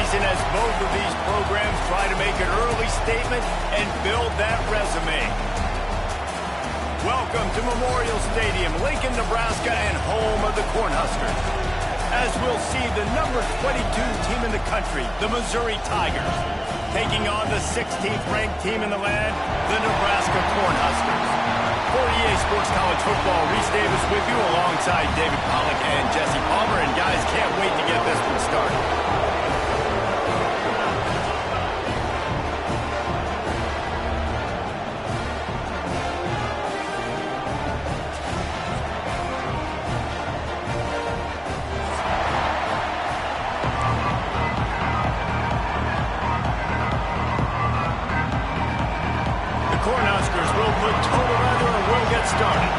season as both of these programs try to make an early statement and build that resume. Welcome to Memorial Stadium, Lincoln, Nebraska, and home of the Cornhuskers. As we'll see the number 22 team in the country, the Missouri Tigers, taking on the 16th ranked team in the land, the Nebraska Cornhuskers. For EA Sports College Football, Reese Davis with you alongside David Pollack and Jesse Palmer. And guys, can't wait to get this one started. Cornhuskers will put total weather and we'll get started.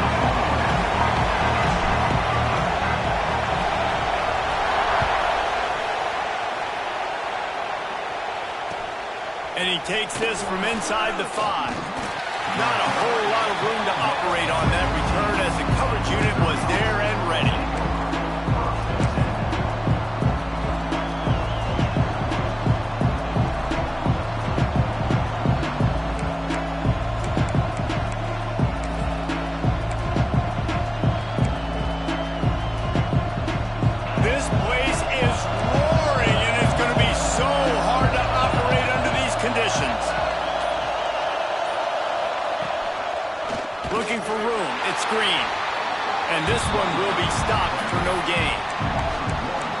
And he takes this from inside the 5. Not a whole lot of room to operate on that return as the coverage unit was there and ready. Looking for room, it's green. And this one will be stopped for no gain.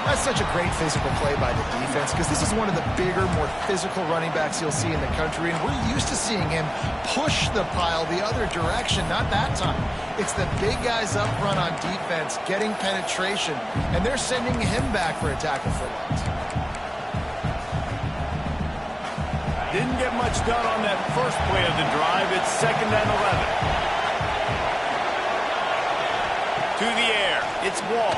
That's such a great physical play by the defense because this is one of the bigger, more physical running backs you'll see in the country, and we're used to seeing him push the pile the other direction. Not that time. It's the big guys up front on defense getting penetration, and they're sending him back for a tackle for loss. Didn't get much done on that first play of the drive. It's 2nd and 11. To the air, it's Wall.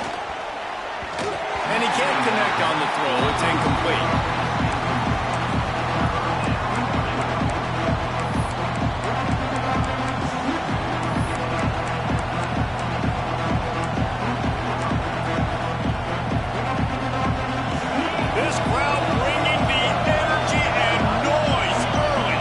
And he can't connect on the throw. It's incomplete. This crowd bringing the energy and noise early.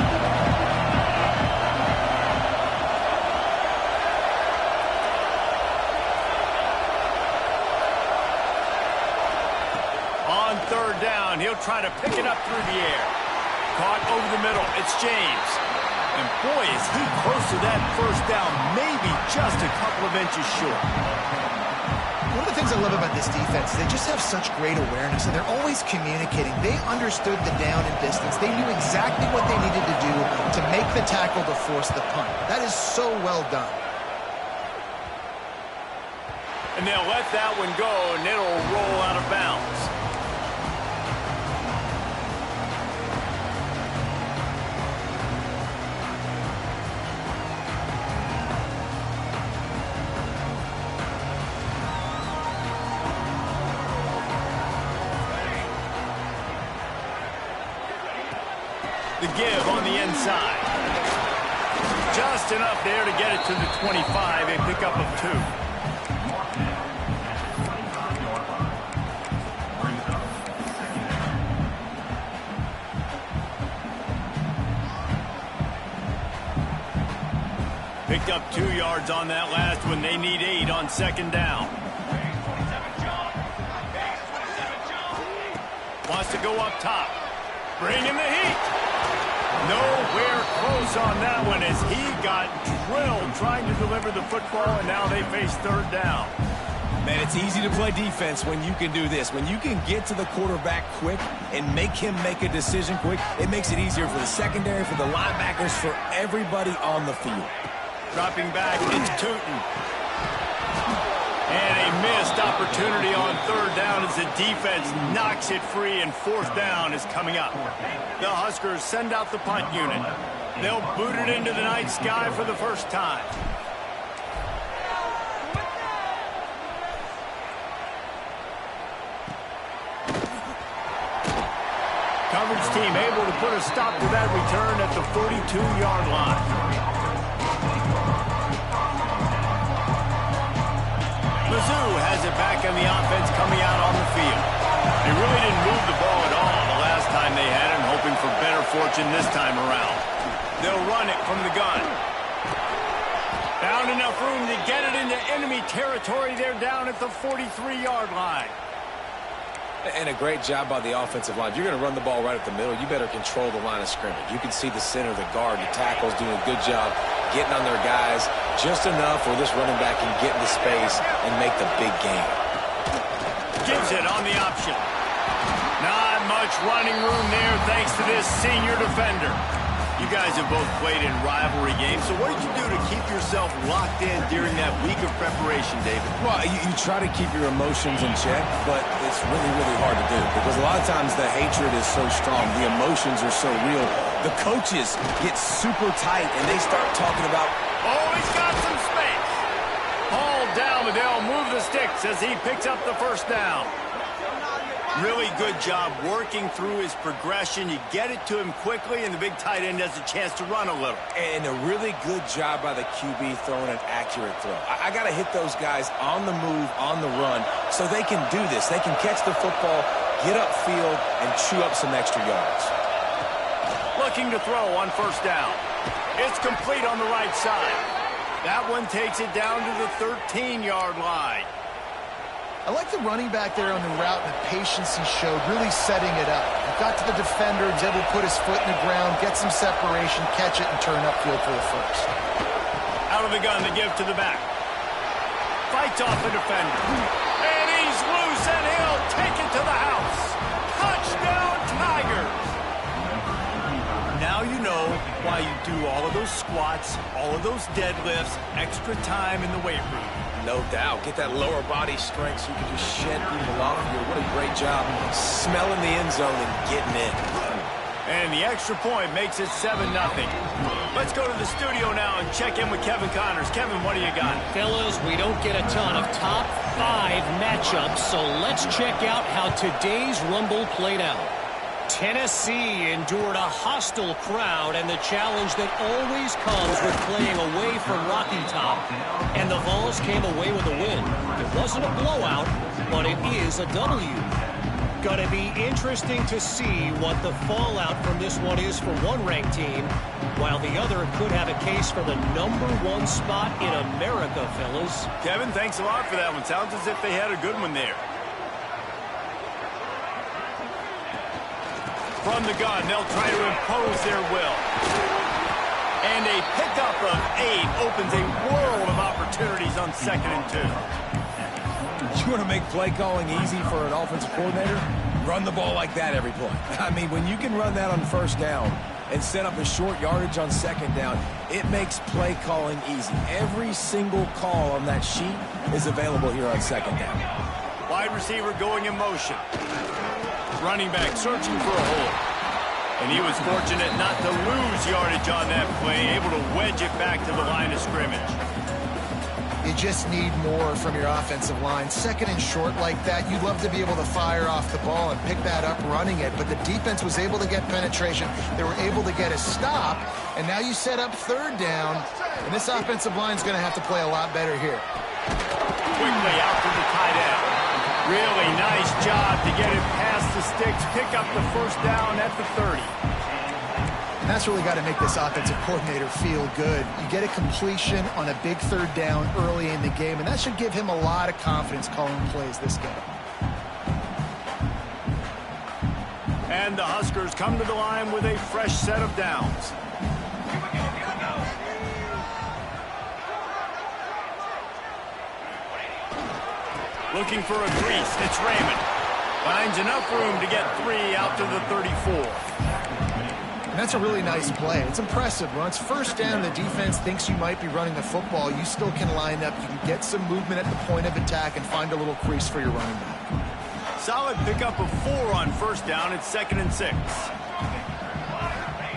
On 3rd down, he'll try to pick it up through the air. Caught over the middle, it's James. And boy, is he close to that 1st down, maybe just a couple of inches short. One of the things I love about this defense is they just have such great awareness, and they're always communicating. They understood the down and distance. They knew exactly what they needed to do to make the tackle to force the punt. That is so well done. And they'll let that one go, and it'll roll out of bounds. The give on the inside. Just enough there to get it to the 25, a pickup of 2. Picked up 2 yards on that last one. They need 8 on 2nd down. Wants to go up top. Bring in the heat. Nowhere close on that one as he got drilled trying to deliver the football, and now they face 3rd down. Man, it's easy to play defense when you can do this. When you can get to the quarterback quick and make him make a decision quick, it makes it easier for the secondary, for the linebackers, for everybody on the field. Dropping back, it's Tootin. And a missed opportunity on 3rd down as the defense knocks it free, and 4th down is coming up. The Huskers send out the punt unit. They'll boot it into the night sky for the first time. Coverage team able to put a stop to that return at the 42-yard line. Mizzou has it back in the offense coming out on the field. They really didn't move the ball at all the time they had it and hoping for better fortune this time around. They'll run it from the gun. Found enough room to get it into enemy territory. They're down at the 43-yard line. And a great job by the offensive line. If you're going to run the ball right at the middle, you better control the line of scrimmage. You can see the center, the guard, the tackles doing a good job getting on their guys just enough where this running back can get into space and make the big game. Gives it on the option. Not much running room there thanks to this senior defender. You guys have both played in rivalry games, so what did you do to keep yourself locked in during that week of preparation, David? Well, you try to keep your emotions in check, but it's really, really hard to do because a lot of times the hatred is so strong, the emotions are so real. The coaches get super tight, and they start talking about, oh, he's got some space. Hauled down, but they'll move the sticks as he picks up the first down. Really good job working through his progression. You get it to him quickly, and the big tight end has a chance to run a little. And a really good job by the QB throwing an accurate throw. I got to hit those guys on the move, on the run, so they can do this. They can catch the football, get upfield, and chew up some extra yards. Looking to throw on first down. It's complete on the right side. That one takes it down to the 13-yard line. I like the running back there on the route and the patience he showed, really setting it up. He got to the defender, was able to put his foot in the ground, get some separation, catch it, and turn upfield for the first. Out of the gun to give to the back. Fights off the defender. And he's loose, and he'll take it to the house. Touchdown, Tigers! Now you know why you do all of those squats, all of those deadlifts, extra time in the weight room. No doubt. Get that lower body strength so you can just shed people off here. What a great job smelling the end zone and getting in. And the extra point makes it 7-0. Let's go to the studio now and check in with Kevin Connors. Kevin, what do you got? Fellas, we don't get a ton of top 5 matchups, so let's check out how today's Rumble played out. Tennessee endured a hostile crowd and the challenge that always comes with playing away from Rocky Top. And the Vols came away with a win. It wasn't a blowout, but it is a W. Gonna be interesting to see what the fallout from this one is for one ranked team, while the other could have a case for the #1 spot in America, fellas. Kevin, thanks a lot for that one. Sounds as if they had a good one there. From the gun, they'll try to impose their will. And a pickup of 8 opens a world of opportunities on 2nd and 2. You want to make play calling easy for an offensive coordinator? Run the ball like that every play. I mean, when you can run that on first down and set up a short yardage on 2nd down, it makes play calling easy. Every single call on that sheet is available here on 2nd down. Wide receiver going in motion. Running back searching for a hole. And he was fortunate not to lose yardage on that play, able to wedge it back to the line of scrimmage. You just need more from your offensive line. 2nd and short like that, you'd love to be able to fire off the ball and pick that up running it, but the defense was able to get penetration. They were able to get a stop, and now you set up 3rd down, and this offensive line is going to have to play a lot better here. Quickly out to the tight end. Really nice job to get it past the sticks, pick up the first down at the 30. And that's really got to make this offensive coordinator feel good. You get a completion on a big 3rd down early in the game, and that should give him a lot of confidence calling plays this game. And the Huskers come to the line with a fresh set of downs. Looking for a crease. It's Raymond. Finds enough room to get 3 out to the 34. And that's a really nice play. It's impressive. When it's first down, the defense thinks you might be running the football. You still can line up. You can get some movement at the point of attack and find a little crease for your running back. Solid pickup of 4 on first down. It's 2nd and 6.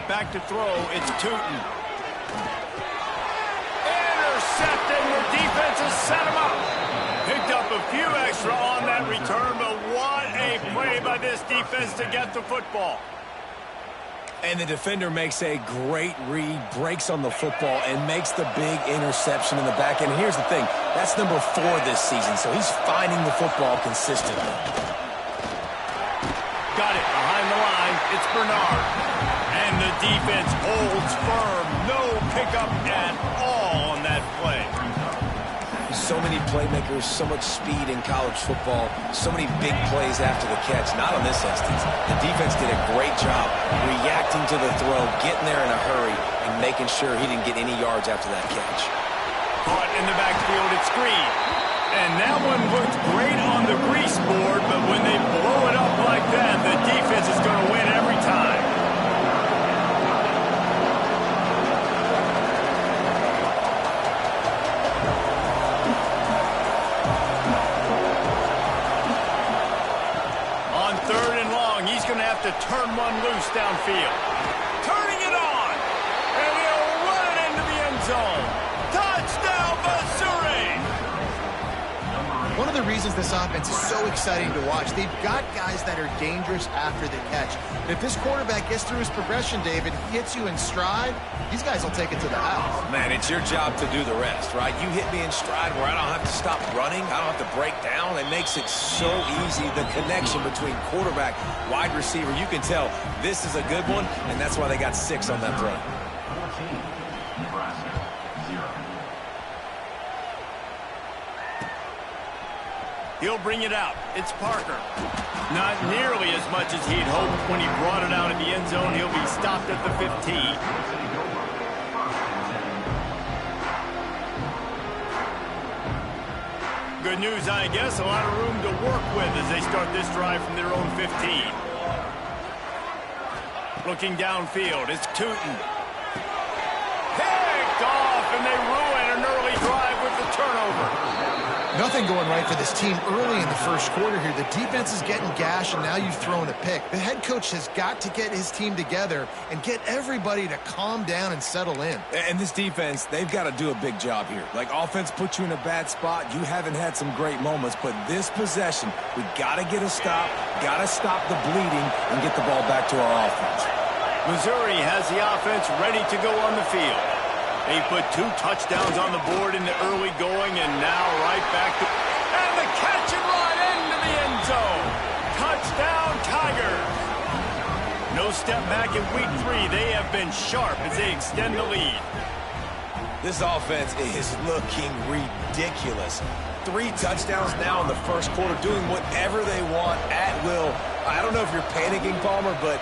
Back to throw. It's Tootin. Intercepted. The defense has set him up. Picked up a few extra on that return, but what a play by this defense to get the football. And the defender makes a great read, breaks on the football, and makes the big interception in the back end. And here's the thing, that's number 4 this season, so he's finding the football consistently. Got it behind the line. Bernard. And the defense holds firm. No pickup at all on that play. So many playmakers, so much speed in college football, so many big plays after the catch. Not in this instance. The defense did a great job reacting to the throw, getting there in a hurry, and making sure he didn't get any yards after that catch. Caught in the backfield at screen. And that one looked great on the grease board, but when they blow it up like that, the defense is going to win every time. On 3rd and long, he's going to have to turn one loose downfield. Turning it on, and he'll run it into the end zone. Touchdown, Missouri! One of the reasons this offense is so exciting to watch, they've got guys that are dangerous after the catch. If this quarterback gets through his progression, David, he hits you in stride, these guys will take it to the house. Man, it's your job to do the rest, right? You hit me in stride where I don't have to stop running. I don't have to break down. It makes it so easy, the connection between quarterback, wide receiver. You can tell this is a good one, and that's why they got 6 on that play. He'll bring it out. It's Parker. Not nearly as much as he'd hoped when he brought it out of the end zone. He'll be stopped at the 15. Good news, I guess. A lot of room to work with as they start this drive from their own 15. Looking downfield, it's Tootin. Picked off, and they ruin an early drive with the turnover. Nothing going right for this team early in the first quarter here. The defense is getting gashed, and now you've thrown a pick. The head coach has got to get his team together and get everybody to calm down and settle in. And this defense, they've got to do a big job here. Like, offense puts you in a bad spot. You haven't had some great moments, but this possession, we got to get a stop, got to stop the bleeding, and get the ball back to our offense. Missouri has the offense ready to go on the field. They put 2 touchdowns on the board in the early going, and now right back to... And the catch and run into the end zone. Touchdown, Tigers. No step back in week 3. They have been sharp as they extend the lead. This offense is looking ridiculous. 3 touchdowns now in the first quarter, doing whatever they want at will. I don't know if you're panicking, Palmer, but...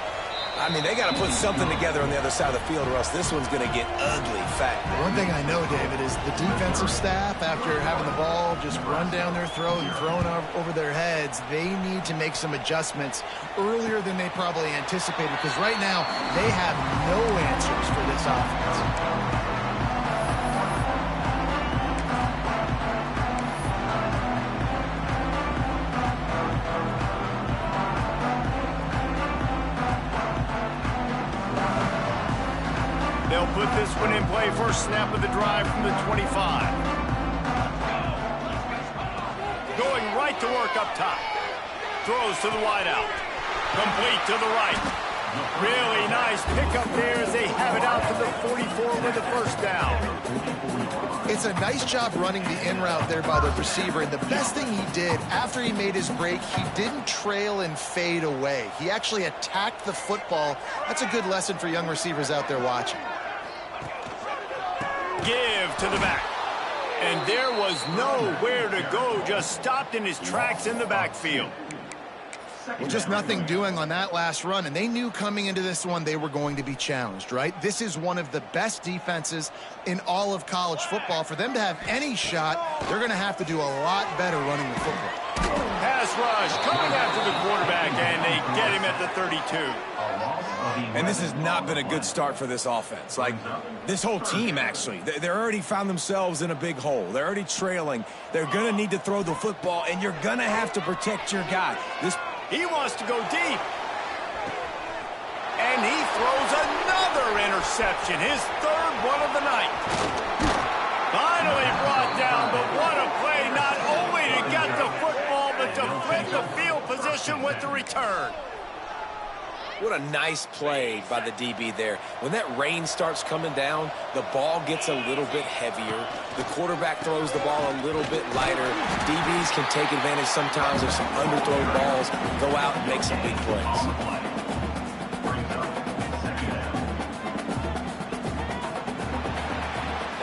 I mean, they got to put something together on the other side of the field or else this one's going to get ugly fast. One thing I know, David, is the defensive staff, after having the ball just run down their throat and thrown over their heads, they need to make some adjustments earlier than they probably anticipated, because right now they have no answers for this offense. They'll put this one in play. First snap of the drive from the 25. Going right to work up top. Throws to the wideout. Complete to the right. Really nice pickup there as they have it out to the 44 with the first down. It's a nice job running the in route there by the receiver, and the best thing he did after he made his break, he didn't trail and fade away. He actually attacked the football. That's a good lesson for young receivers out there watching. Give to the back. And there was nowhere to go, just stopped in his tracks in the backfield. Well, just nothing doing on that last run, and they knew coming into this one they were going to be challenged, right? This is one of the best defenses in all of college football. For them to have any shot, they're going to have to do a lot better running the football. Pass rush coming after the quarterback, and they get him at the 32. And this has not been a good start for this offense. Like, this whole team, actually. They're already found themselves in a big hole. They're already trailing. They're going to need to throw the football, and you're going to have to protect your guy. He wants to go deep. And he throws another interception, his 3rd one of the night. Finally brought down, but what a play, not only to get the football, but to flip the field position with the return. What a nice play by the DB there. When that rain starts coming down, the ball gets a little bit heavier. The quarterback throws the ball a little bit lighter. DBs can take advantage sometimes of some underthrown balls, go out and make some big plays.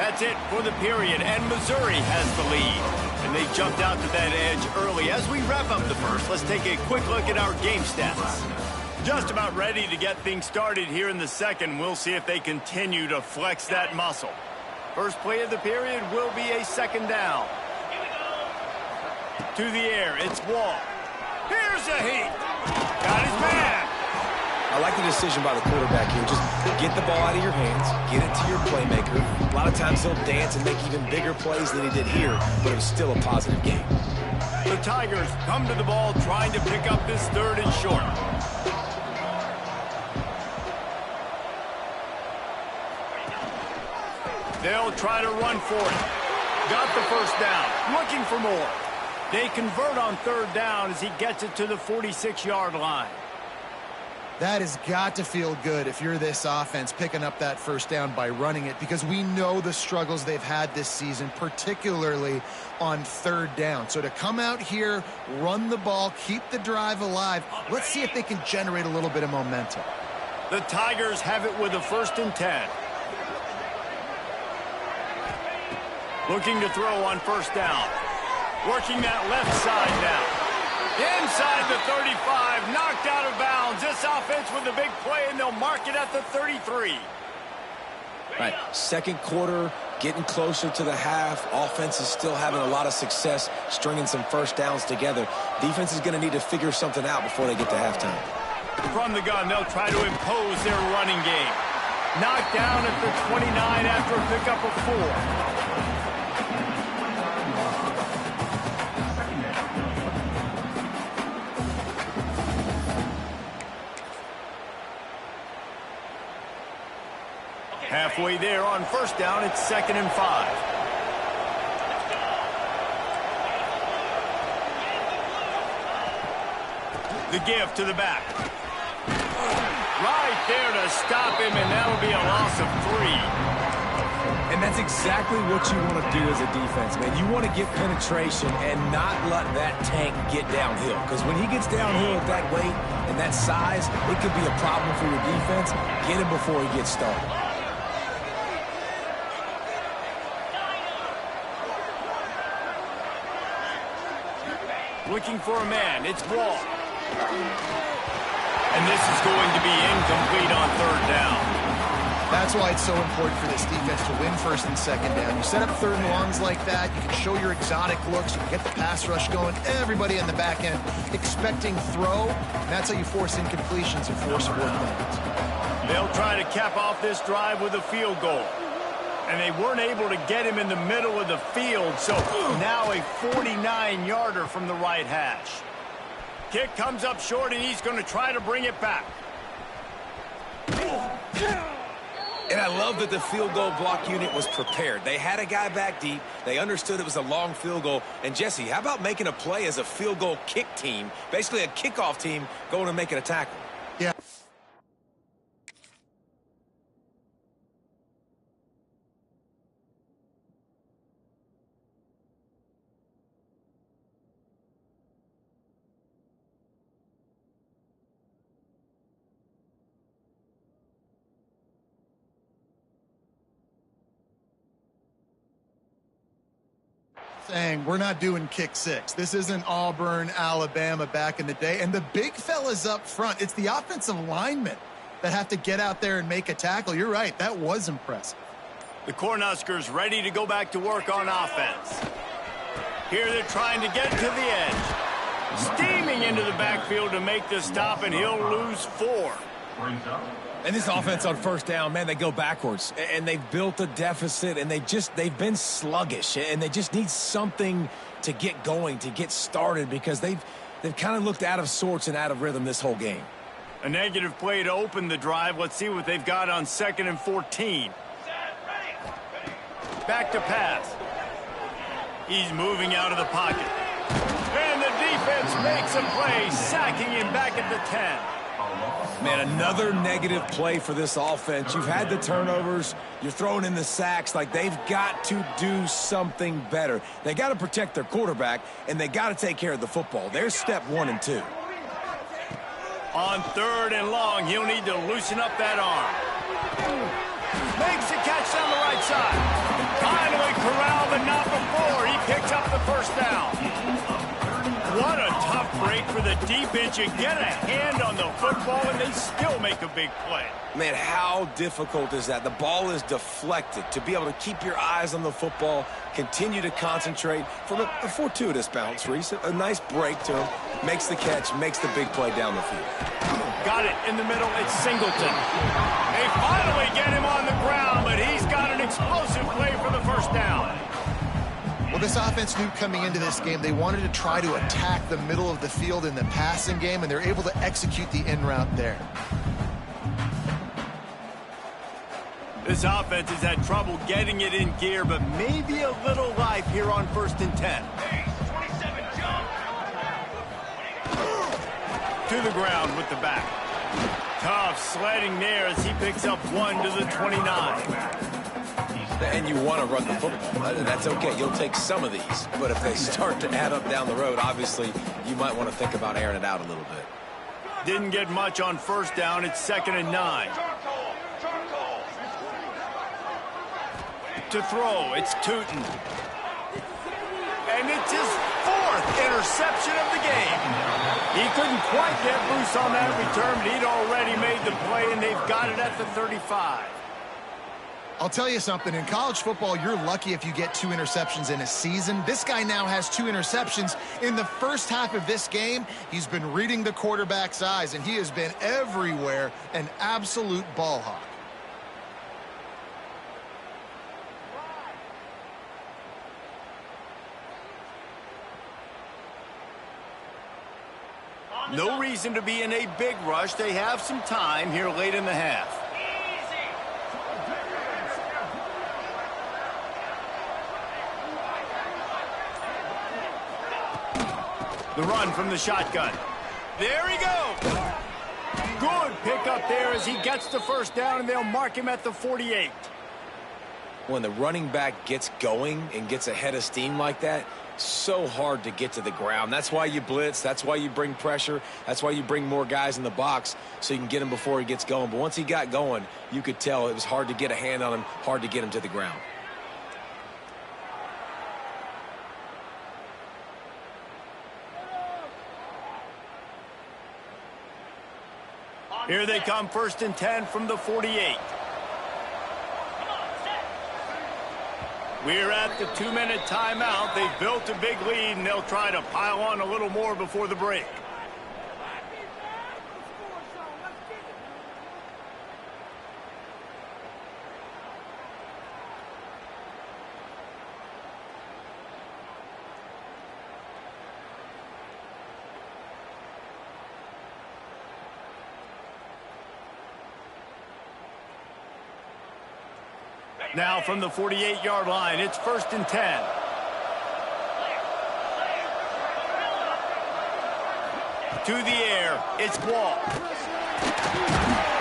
That's it for the period, and Missouri has the lead. And they jumped out to that edge early. As we wrap up the first, let's take a quick look at our game stats. Just about ready to get things started here in the second. We'll see if they continue to flex that muscle. First play of the period will be a second down. To the air, it's Wall. Here's a heat. Got his man. I like the decision by the quarterback here. Just get the ball out of your hands, get it to your playmaker. A lot of times he'll dance and make even bigger plays than he did here, but it was still a positive game. The Tigers come to the ball trying to pick up this third and short. They'll try to run for it. Got the first down. Looking for more. They convert on third down as he gets it to the 46-yard line. That has got to feel good if you're this offense picking up that first down by running it, because we know the struggles they've had this season, particularly on third down. So to come out here, run the ball, keep the drive alive, let's see if they can generate a little bit of momentum. The Tigers have it with a 1st and 10. Looking to throw on first down. Working that left side now. Inside the 35, knocked out of bounds. This offense with a big play, and they'll mark it at the 33. Right, second quarter, getting closer to the half. Offense is still having a lot of success stringing some first downs together. Defense is going to need to figure something out before they get to halftime. From the gun, they'll try to impose their running game. Knocked down at the 29 after a pickup of 4. Halfway there on first down, it's 2nd and 5. The give to the back. Right there to stop him, and that'll be a loss of 3. And that's exactly what you want to do as a defense, man. You want to get penetration and not let that tank get downhill. Because when he gets downhill at that weight and that size, it could be a problem for your defense. Get him before he gets started. Looking for a man. It's Wall. And this is going to be incomplete on third down. That's why it's so important for this defense to win 1st and 2nd down. You set up 3rd and longs like that, you can show your exotic looks, you can get the pass rush going, everybody in the back end expecting throw, and that's how you force incompletions and force 4th downs. They'll try to cap off this drive with a field goal. And they weren't able to get him in the middle of the field, so now a 49-yarder from the right hash. Kick comes up short, and he's going to try to bring it back. And I love that the field goal block unit was prepared. They had a guy back deep. They understood it was a long field goal. And, Jesse, how about making a play as a field goal kick team, basically a kickoff team going and making a tackle? Yeah. Saying we're not doing kick 6. This isn't Auburn, Alabama back in the day. And the big fellas up front, it's the offensive linemen that have to get out there and make a tackle. You're right. That was impressive. The Cornhuskers ready to go back to work on offense. Here they're trying to get to the edge. Steaming into the backfield to make the stop, and he'll lose 4. And this offense on first down, man, they go backwards. And they've built a deficit, and they've been sluggish. And they just need something to get going, to get started, because they've kind of looked out of sorts and out of rhythm this whole game. A negative play to open the drive. Let's see what they've got on 2nd and 14. Back to pass. He's moving out of the pocket. And the defense makes a play, sacking him back at the 10. Man, another negative play for this offense. You've had the turnovers. You're throwing in the sacks. Like, they've got to do something better. They got to protect their quarterback, and they got to take care of the football. There's step 1 and 2. On 3rd and long, he'll need to loosen up that arm. Makes the catch down the right side. up the first down. What a tough break for the defense. You get a hand on the football, and they still make a big play. Man, how difficult is that? The ball is deflected. To be able to keep your eyes on the football, continue to concentrate from a fortuitous bounce, Reese. A nice break to him. Makes the catch, makes the big play down the field. Got it in the middle. It's Singleton. They finally get him on the ground, but he's got an explosive play for the first down. Well, this offense knew coming into this game they wanted to try to attack the middle of the field in the passing game, and they're able to execute the in route there. This offense has had trouble getting it in gear, but maybe a little life here on 1st and 10. To the ground with the back. Tough sledding there as he picks up 1 to the 29. And you want to run the football. That's okay. You'll take some of these. But if they start to add up down the road, obviously, you might want to think about airing it out a little bit. Didn't get much on 1st down. It's 2nd and 9. To throw, it's Tootin. And it's his 4th interception of the game. He couldn't quite get loose on that return, but he'd already made the play, and they've got it at the 35. I'll tell you something, in college football, you're lucky if you get 2 interceptions in a season. This guy now has 2 interceptions. In the first half of this game, he's been reading the quarterback's eyes, and he has been everywhere, an absolute ball hawk. No reason to be in a big rush. They have some time here late in the half. The run from the shotgun. There he goes. Good pickup there as he gets the first down, and they'll mark him at the 48. When the running back gets going and gets ahead of steam like that, so hard to get to the ground. That's why you blitz. That's why you bring pressure. That's why you bring more guys in the box so you can get him before he gets going. But once he got going, you could tell it was hard to get a hand on him, hard to get him to the ground. Here they come, 1st and 10 from the 48. We're at the 2-minute timeout. They've built a big lead, and they'll try to pile on a little more before the break. Now from the 48-yard line, it's 1st and 10. To the air, it's Wall.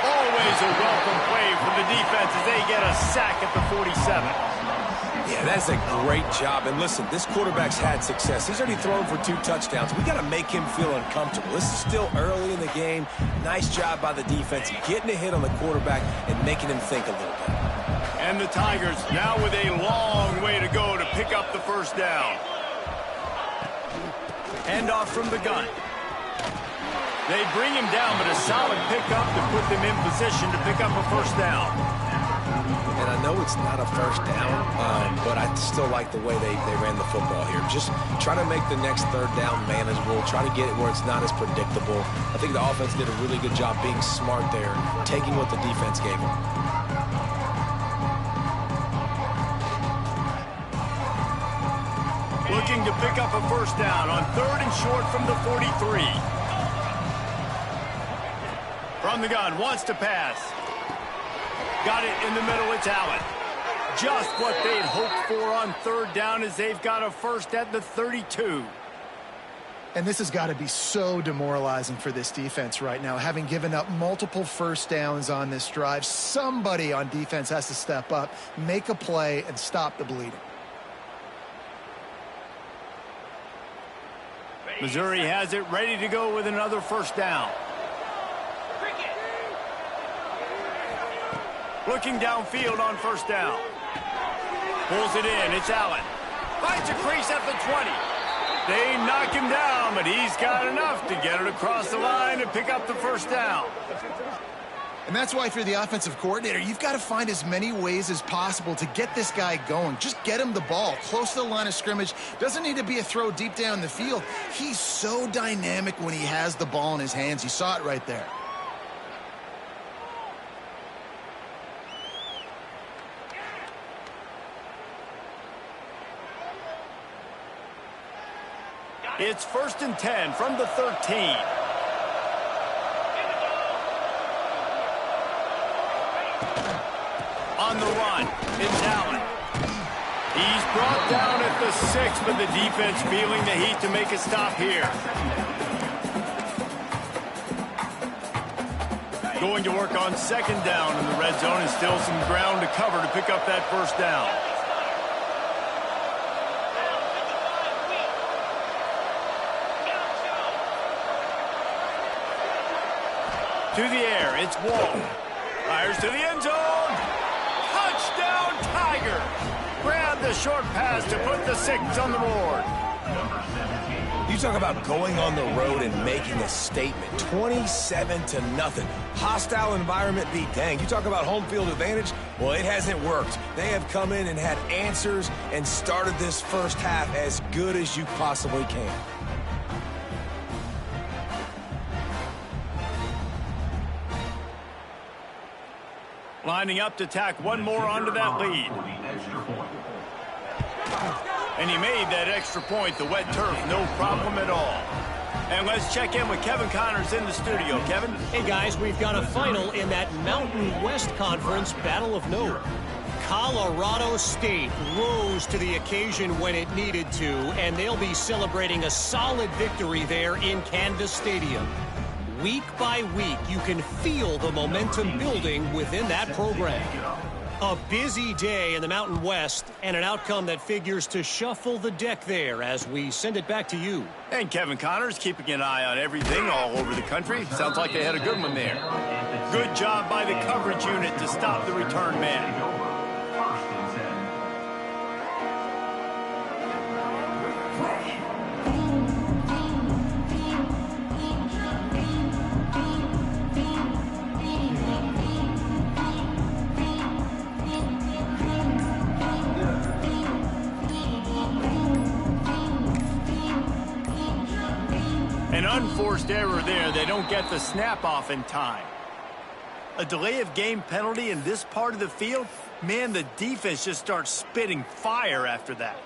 Always a welcome play from the defense as they get a sack at the 47. Yeah, that's a great job. And listen, this quarterback's had success. He's already thrown for 2 touchdowns. We got to make him feel uncomfortable. This is still early in the game. Nice job by the defense, getting a hit on the quarterback and making him think a little bit. And the Tigers now with a long way to go to pick up the first down. Hand off from the gun. They bring him down, but a solid pickup to put them in position to pick up a first down. And I know it's not a first down, but I still like the way they ran the football here. Just try to make the next 3rd down manageable. Try to get it where it's not as predictable. I think the offense did a really good job being smart there, taking what the defense gave them. Looking to pick up a first down on 3rd and short from the 43. From the gun, wants to pass. Got it in the middle, it's Allen. Just what they'd hoped for on 3rd down as they've got a first at the 32. And this has got to be so demoralizing for this defense right now. Having given up multiple first downs on this drive, somebody on defense has to step up, make a play, and stop the bleeding. Missouri has it ready to go with another first down. Looking downfield on 1st down. Pulls it in. It's Allen. Finds a crease at the 20. They knock him down, but he's got enough to get it across the line and pick up the first down. And that's why if you're the offensive coordinator, you've got to find as many ways as possible to get this guy going. Just get him the ball close to the line of scrimmage. Doesn't need to be a throw deep down the field. He's so dynamic when he has the ball in his hands. You saw it right there. It's 1st and 10 from the 13. On the run, it's Allen. He's brought down at the 6, but the defense feeling the heat to make a stop here. Going to work on 2nd down in the red zone and still some ground to cover to pick up that first down. To the air, it's Wall. Fires to the end zone. Touchdown, Tiger. Grab the short pass to put the 6 on the board. You talk about going on the road and making a statement. 27-0. Hostile environment be dang. You talk about home field advantage. Well, it hasn't worked. They have come in and had answers and started this first half as good as you possibly can. Lining up to tack one more onto that lead. And he made that extra point, the wet turf, no problem at all. And let's check in with Kevin Connors in the studio. Kevin? Hey, guys, we've got a final in that Mountain West Conference battle of note. Colorado State rose to the occasion when it needed to, and they'll be celebrating a solid victory there in Canvas Stadium. Week by week, you can feel the momentum building within that program. A busy day in the Mountain West and an outcome that figures to shuffle the deck there as we send it back to you. And Kevin Connors keeping an eye on everything all over the country. Sounds like they had a good one there. Good job by the coverage unit to stop the return man. An unforced error there. They don't get the snap off in time. A delay of game penalty in this part of the field? Man, the defense just starts spitting fire after that.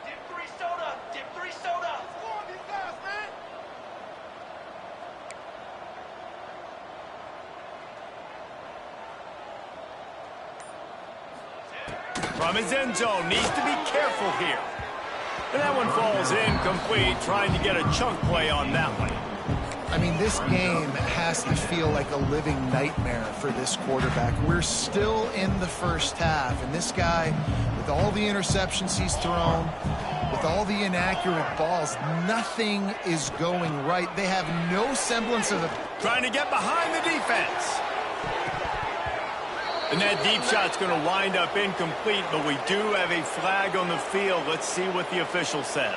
Dip 3 soda! Dip 3 soda! From his end zone, needs to be careful here. And that one falls incomplete, trying to get a chunk play on that one. I mean, this game has to feel like a living nightmare for this quarterback. We're still in the first half, and this guy, with all the interceptions he's thrown, with all the inaccurate balls, nothing is going right. They have no semblance of a... Trying to get behind the defense. And that deep shot's going to wind up incomplete, but we do have a flag on the field. Let's see what the official says.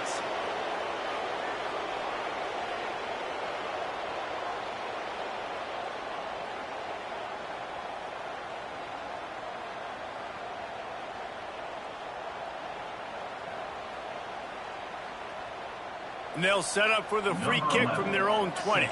And they'll set up for the free kick from their own 20.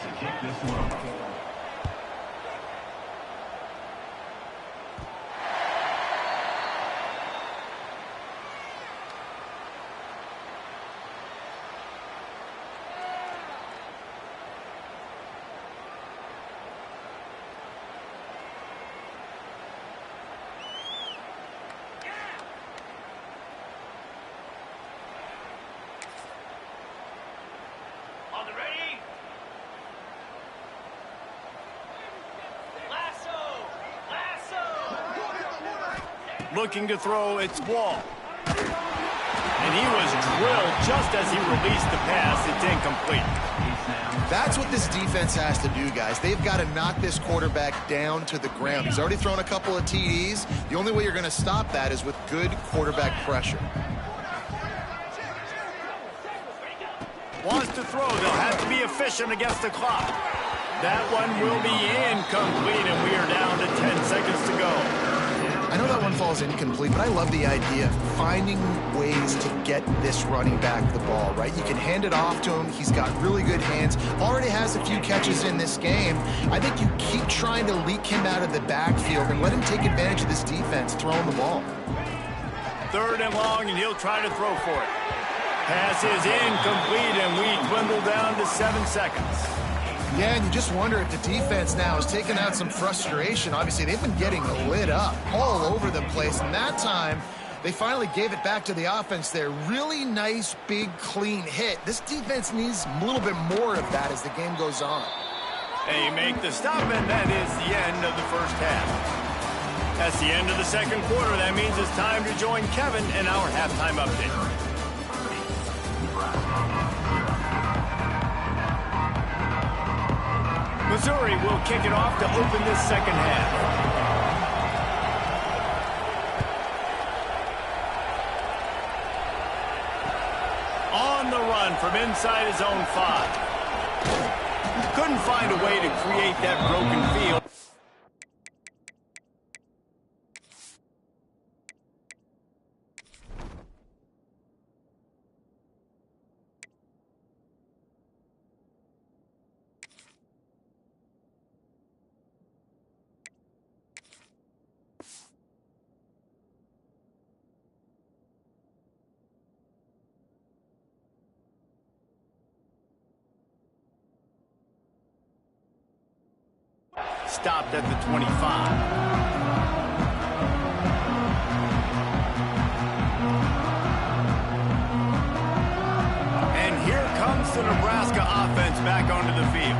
Looking to throw, it's Wall. And he was drilled just as he released the pass. It's incomplete. That's what this defense has to do, guys. They've got to knock this quarterback down to the ground. He's already thrown a couple of TDs. The only way you're going to stop that is with good quarterback pressure. Wants to throw. They'll have to be efficient against the clock. That one will be incomplete, and we are down to 10 seconds to go. I know that one falls incomplete, but I love the idea of finding ways to get this running back the ball, right? You can hand it off to him. He's got really good hands. Already has a few catches in this game. I think you keep trying to leak him out of the backfield and let him take advantage of this defense throwing the ball. 3rd and long, and he'll try to throw for it. Pass is incomplete, and we dwindle down to 7 seconds. Yeah, and you just wonder if the defense now is taking out some frustration. Obviously, they've been getting lit up all over the place, and that time they finally gave it back to the offense there. Really nice, big, clean hit. This defense needs a little bit more of that as the game goes on. They make the stop, and that is the end of the first half. That's the end of the second quarter. That means it's time to join Kevin in our halftime update. Missouri will kick it off to open this second half. On the run from inside his own 5. Couldn't find a way to create that broken field. Stopped at the 25. And here comes the Nebraska offense back onto the field.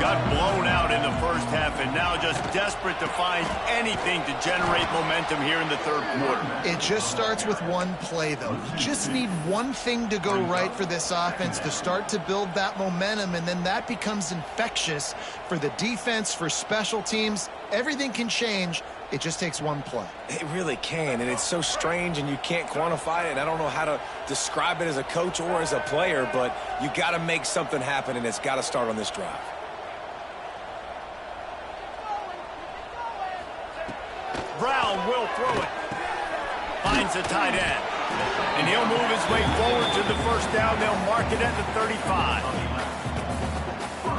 Got blown out in the first half and now just desperate to find anything to generate momentum here in the third quarter. It just starts with one play, though. You just need one thing to go right for this offense to start to build that momentum, and then that becomes infectious for the defense, for special teams. Everything can change. It just takes one play. It really can, and it's so strange, and you can't quantify it, and I don't know how to describe it as a coach or as a player, but you got to make something happen, and it's got to start on this drive. Brown will throw it. Finds a tight end. And he'll move his way forward to the first down. They'll mark it at the 35.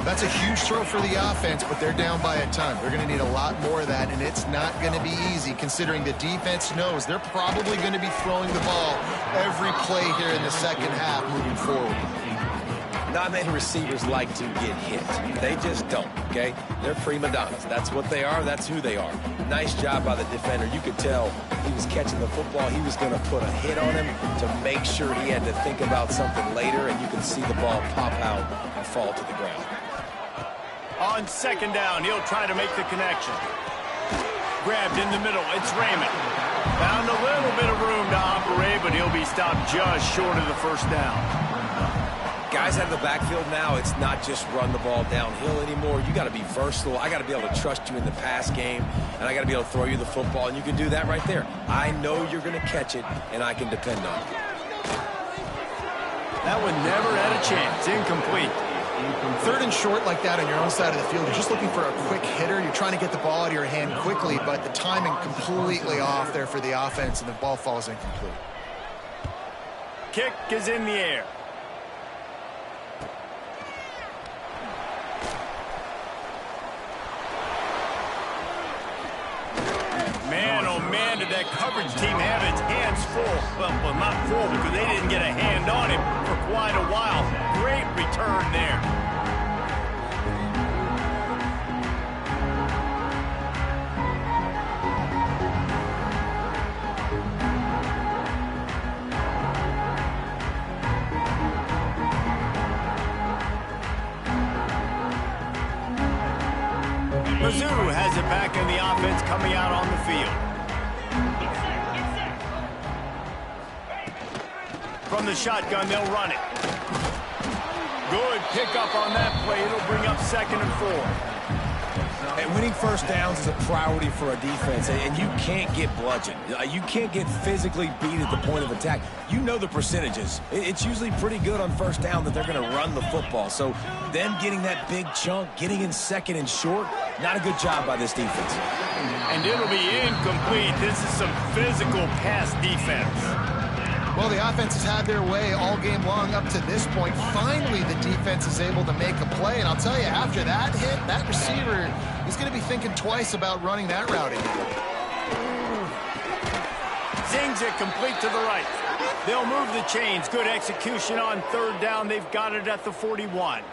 That's a huge throw for the offense, but they're down by a ton. They're going to need a lot more of that, and it's not going to be easy considering the defense knows they're probably going to be throwing the ball every play here in the second half moving forward. Not many receivers like to get hit. They just don't, okay? They're prima donnas. That's what they are. That's who they are. Nice job by the defender. You could tell he was catching the football. He was going to put a hit on him to make sure he had to think about something later, and you can see the ball pop out and fall to the ground. On second down, he'll try to make the connection. Grabbed in the middle. It's Raymond. Found a little bit of room to operate, but he'll be stopped just short of the first down. Guys out of the backfield now, it's not just run the ball downhill anymore. You got to be versatile. I got to be able to trust you in the pass game, and I got to be able to throw you the football, and you can do that right there. I know you're going to catch it, and I can depend on it. That one never had a chance. Incomplete. Third and short like that on your own side of the field, you're just looking for a quick hitter. You're trying to get the ball out of your hand quickly, but the timing completely off there for the offense, and the ball falls incomplete. Kick is in the air. Man, oh man, did that coverage team have its hands full. Well, not full because they didn't get a hand on him for quite a while. Great return there. Mizzou has it back in the offense coming out on the field. From the shotgun, they'll run it. Good pickup on that play. It'll bring up 2nd and 4. And winning first downs is a priority for a defense, and you can't get bludgeoned. You can't get physically beat at the point of attack. You know the percentages. It's usually pretty good on first down that they're going to run the football. So them getting that big chunk, getting in 2nd and short, not a good job by this defense. And it'll be incomplete. This is some physical pass defense. Well, the offense has had their way all game long up to this point. Finally, the defense is able to make a play. And I'll tell you, after that hit, that receiver, he's going to be thinking twice about running that route again. Zings it complete to the right. They'll move the chains. Good execution on 3rd down. They've got it at the 41.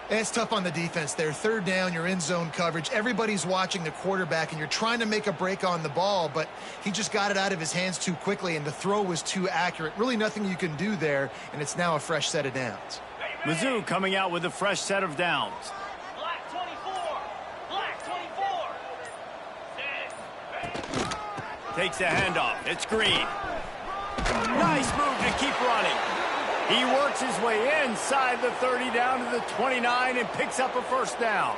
It's tough on the defense there. 3rd down, you're in zone coverage. Everybody's watching the quarterback, and you're trying to make a break on the ball, but he just got it out of his hands too quickly, and the throw was too accurate. Really nothing you can do there, and it's now a fresh set of downs. Mizzou coming out with a fresh set of downs. Black 24. Black 24. Takes the handoff. It's Green. Nice move to keep running. He works his way inside the 30 down to the 29 and picks up a first down.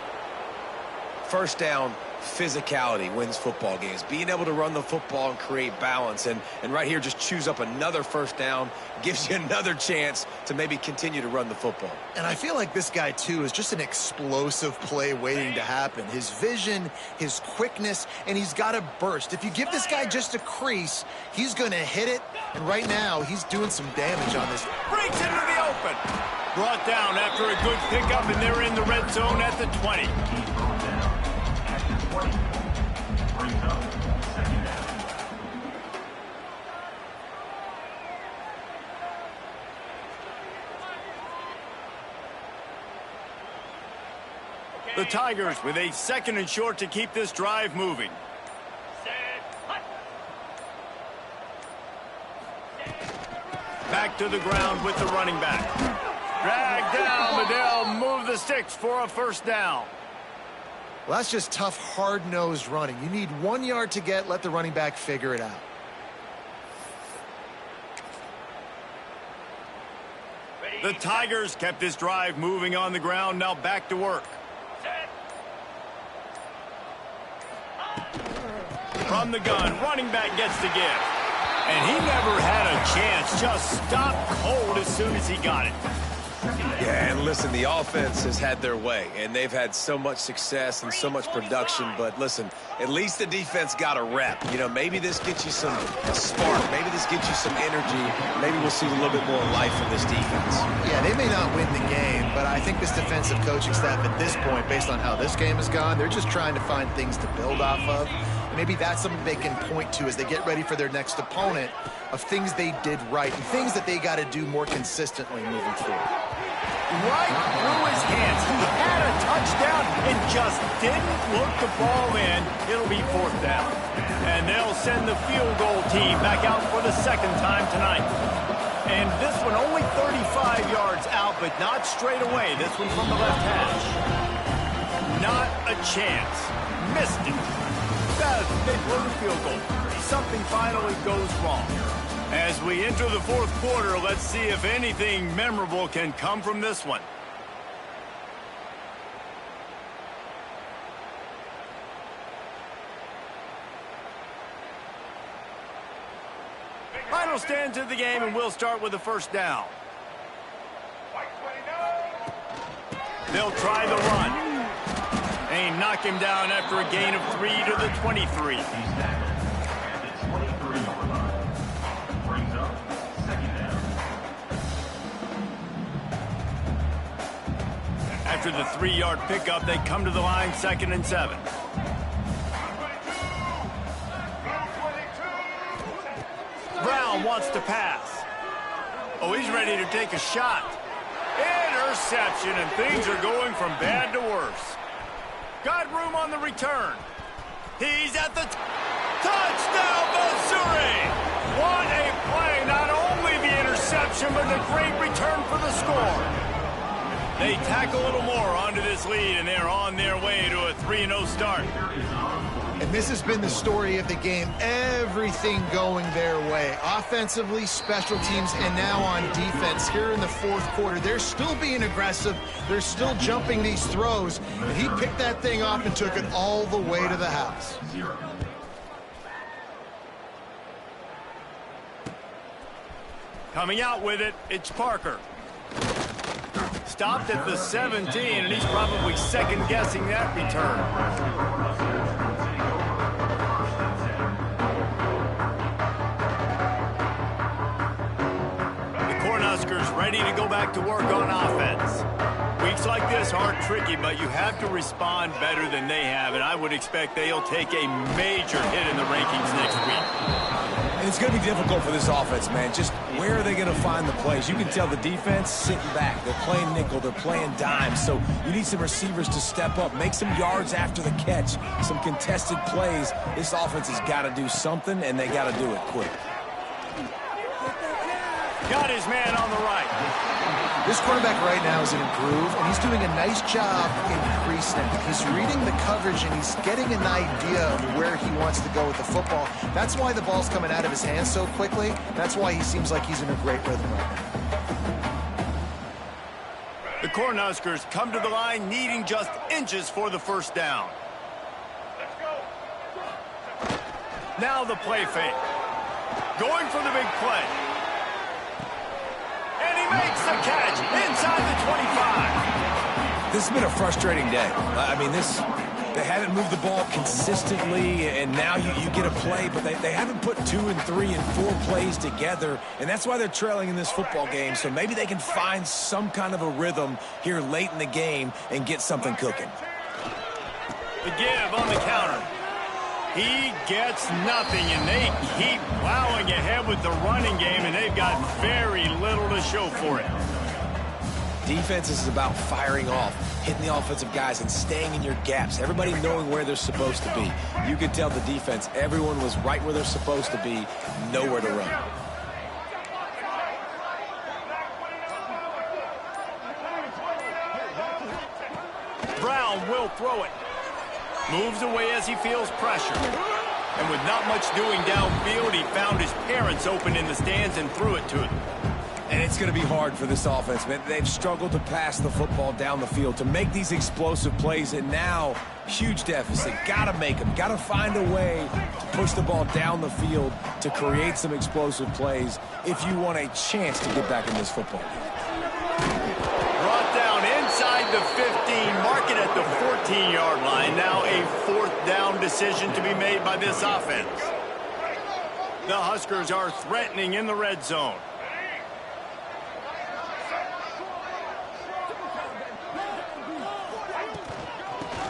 First down, physicality wins football games. Being able to run the football and create balance. And right here, just choose up another first down, gives you another chance to maybe continue to run the football. And I feel like this guy, too, is just an explosive play waiting to happen. His vision, his quickness, and he's got a burst. If you give this guy just a crease, he's going to hit it. And right now, he's doing some damage on this. Breaks into the open. Brought down after a good pickup, and they're in the red zone at the 20. The Tigers with a 2nd and short to keep this drive moving. Back to the ground with the running back. Drag down, but they'll move the sticks for a first down. Well, that's just tough, hard-nosed running. You need 1 yard to get, let the running back figure it out. The Tigers kept this drive moving on the ground, now back to work. From the gun, running back gets the give. And he never had a chance, just stopped cold as soon as he got it. Yeah, and listen, the offense has had their way, and they've had so much success and so much production. But listen, at least the defense got a rep. You know, maybe this gets you a spark. Maybe this gets you some energy. Maybe we'll see a little bit more life from this defense. Yeah, they may not win the game, but I think this defensive coaching staff at this point, based on how this game has gone, they're just trying to find things to build off of. Maybe that's something they can point to as they get ready for their next opponent of things they did right and things that they got to do more consistently moving forward. Right through his hands. He had a touchdown and just didn't look the ball in. It'll be 4th down. And they'll send the field goal team back out for the 2nd time tonight. And this one only 35 yards out, but not straight away. This one from the left hash. Not a chance. Missed it. They blow the field goal. Something finally goes wrong. As we enter the 4th quarter, let's see if anything memorable can come from this one. Final stands of the game, and we'll start with the first down. They'll try the run. And knock him down after a gain of 3 to the 23. After the 3-yard pickup, they come to the line 2nd and 7. Brown wants to pass. Oh, he's ready to take a shot. Interception, and things are going from bad to worse. Got room on the return. He's at the touchdown, Missouri! What a play! Not only the interception, but the great return for the score. They tack a little more onto this lead, and they're on their way to a 3-0 start. And this has been the story of the game. Everything going their way. Offensively, special teams, and now on defense. Here in the fourth quarter, they're still being aggressive. They're still jumping these throws. And he picked that thing off and took it all the way to the house. Coming out with it, it's Parker. Stopped at the 17, and he's probably second-guessing that return. The Cornhuskers ready to go back to work on offense. Weeks like this aren't tricky, but you have to respond better than they have, and I would expect they'll take a major hit in the rankings next week. And it's going to be difficult for this offense, man. Just where are they going to find the plays? You can tell the defense sitting back. They're playing nickel. They're playing dime. So you need some receivers to step up, make some yards after the catch, some contested plays. This offense has got to do something, and they got to do it quick. Got his man on the right. This quarterback right now is in a groove, and he's doing a nice job increasing it. He's reading the coverage, and he's getting an idea of where he wants to go with the football. That's why the ball's coming out of his hands so quickly. That's why he seems like he's in a great rhythm right now. The Cornhuskers come to the line needing just inches for the first down. Now the play fake. Going for the big play. And he makes the catch inside the 25. This has been a frustrating day. I mean, they haven't moved the ball consistently, and now you get a play, but they haven't put 2 and 3 and 4 plays together, and that's why they're trailing in this football game. So maybe they can find some kind of a rhythm here late in the game and get something cooking. The give on the counter. He gets nothing, and they keep plowing ahead with the running game, and they've got very little to show for it. Defense is about firing off, hitting the offensive guys, and staying in your gaps. Everybody knowing where they're supposed to be. You could tell the defense, everyone was right where they're supposed to be, nowhere to run. Brown will throw it. Moves away as he feels pressure. And with not much doing downfield, he found his parents open in the stands and threw it to him. And it's going to be hard for this offense, man. They've struggled to pass the football down the field, to make these explosive plays, and now, huge deficit. Got to make them. Got to find a way to push the ball down the field to create some explosive plays if you want a chance to get back in this football game. Brought down inside the 15, mark it at the 14-yard line. Now a fourth down decision to be made by this offense. The Huskers are threatening in the red zone.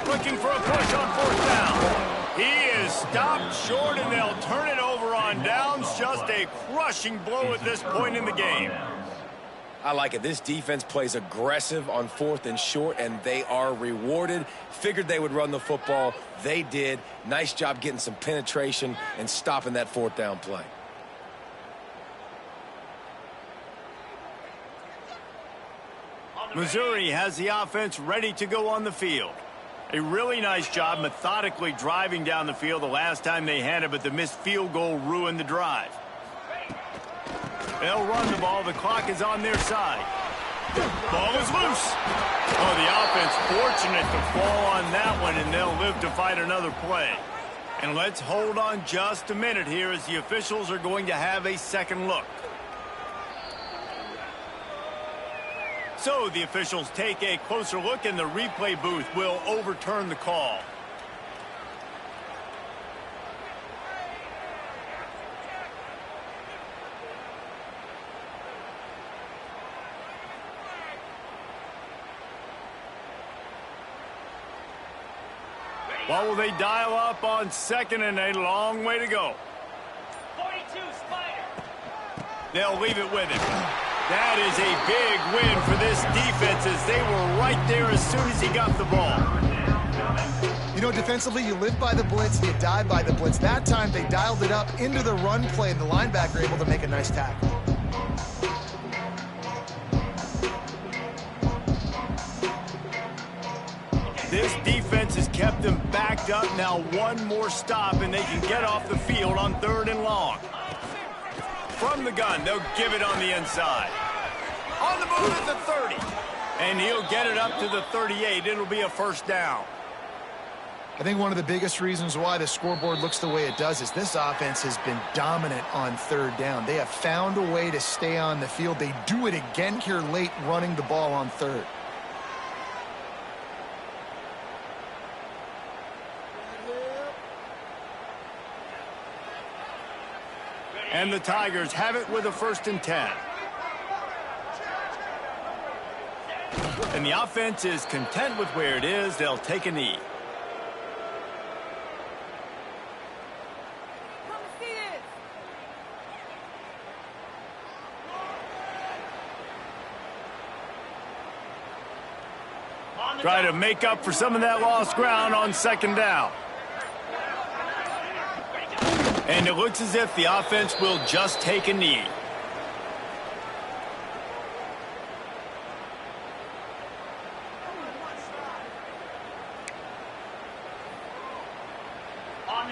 Looking for a push on fourth down. He is stopped short, and they'll turn it over on downs. Just a crushing blow at this point in the game. I like it. This defense plays aggressive on 4th and short, and they are rewarded. Figured they would run the football. They did. Nice job getting some penetration and stopping that 4th down play. Missouri has the offense ready to go on the field. A really nice job methodically driving down the field the last time they had it, but the missed field goal ruined the drive. They'll run the ball. The clock is on their side. Ball is loose. Oh, the offense fortunate to fall on that one, and they'll live to fight another play. And let's hold on just a minute here as the officials are going to have a second look. So the officials take a closer look, and the replay booth will overturn the call. What will they dial up on second, and a long way to go? 42, Spider. They'll leave it with him. That is a big win for this defense, as they were right there as soon as he got the ball. You know, defensively, you live by the blitz, you die by the blitz. That time, they dialed it up into the run play, and the linebacker able to make a nice tackle. This defense is kept them backed up. Now one more stop, and they can get off the field on 3rd and long. From the gun, they'll give it on the inside. On the move at the 30. And he'll get it up to the 38. It'll be a first down. I think one of the biggest reasons why the scoreboard looks the way it does is this offense has been dominant on 3rd down. They have found a way to stay on the field. They do it again here late, running the ball on 3rd. And the Tigers have it with a 1st and 10. And the offense is content with where it is. They'll take a knee. Try to make up for some of that lost ground on 2nd down. And it looks as if the offense will just take a knee.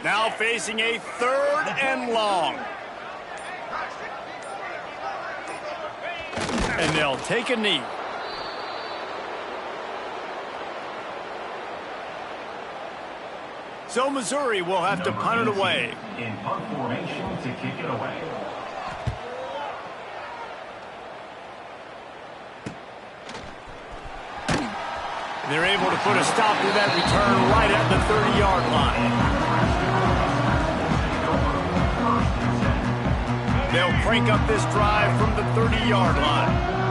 Now facing a 3rd and long. And they'll take a knee. So Missouri will have to punt it away. In punt formation to kick it away. They're able to put a stop to that return right at the 30-yard line. They'll crank up this drive from the 30-yard line.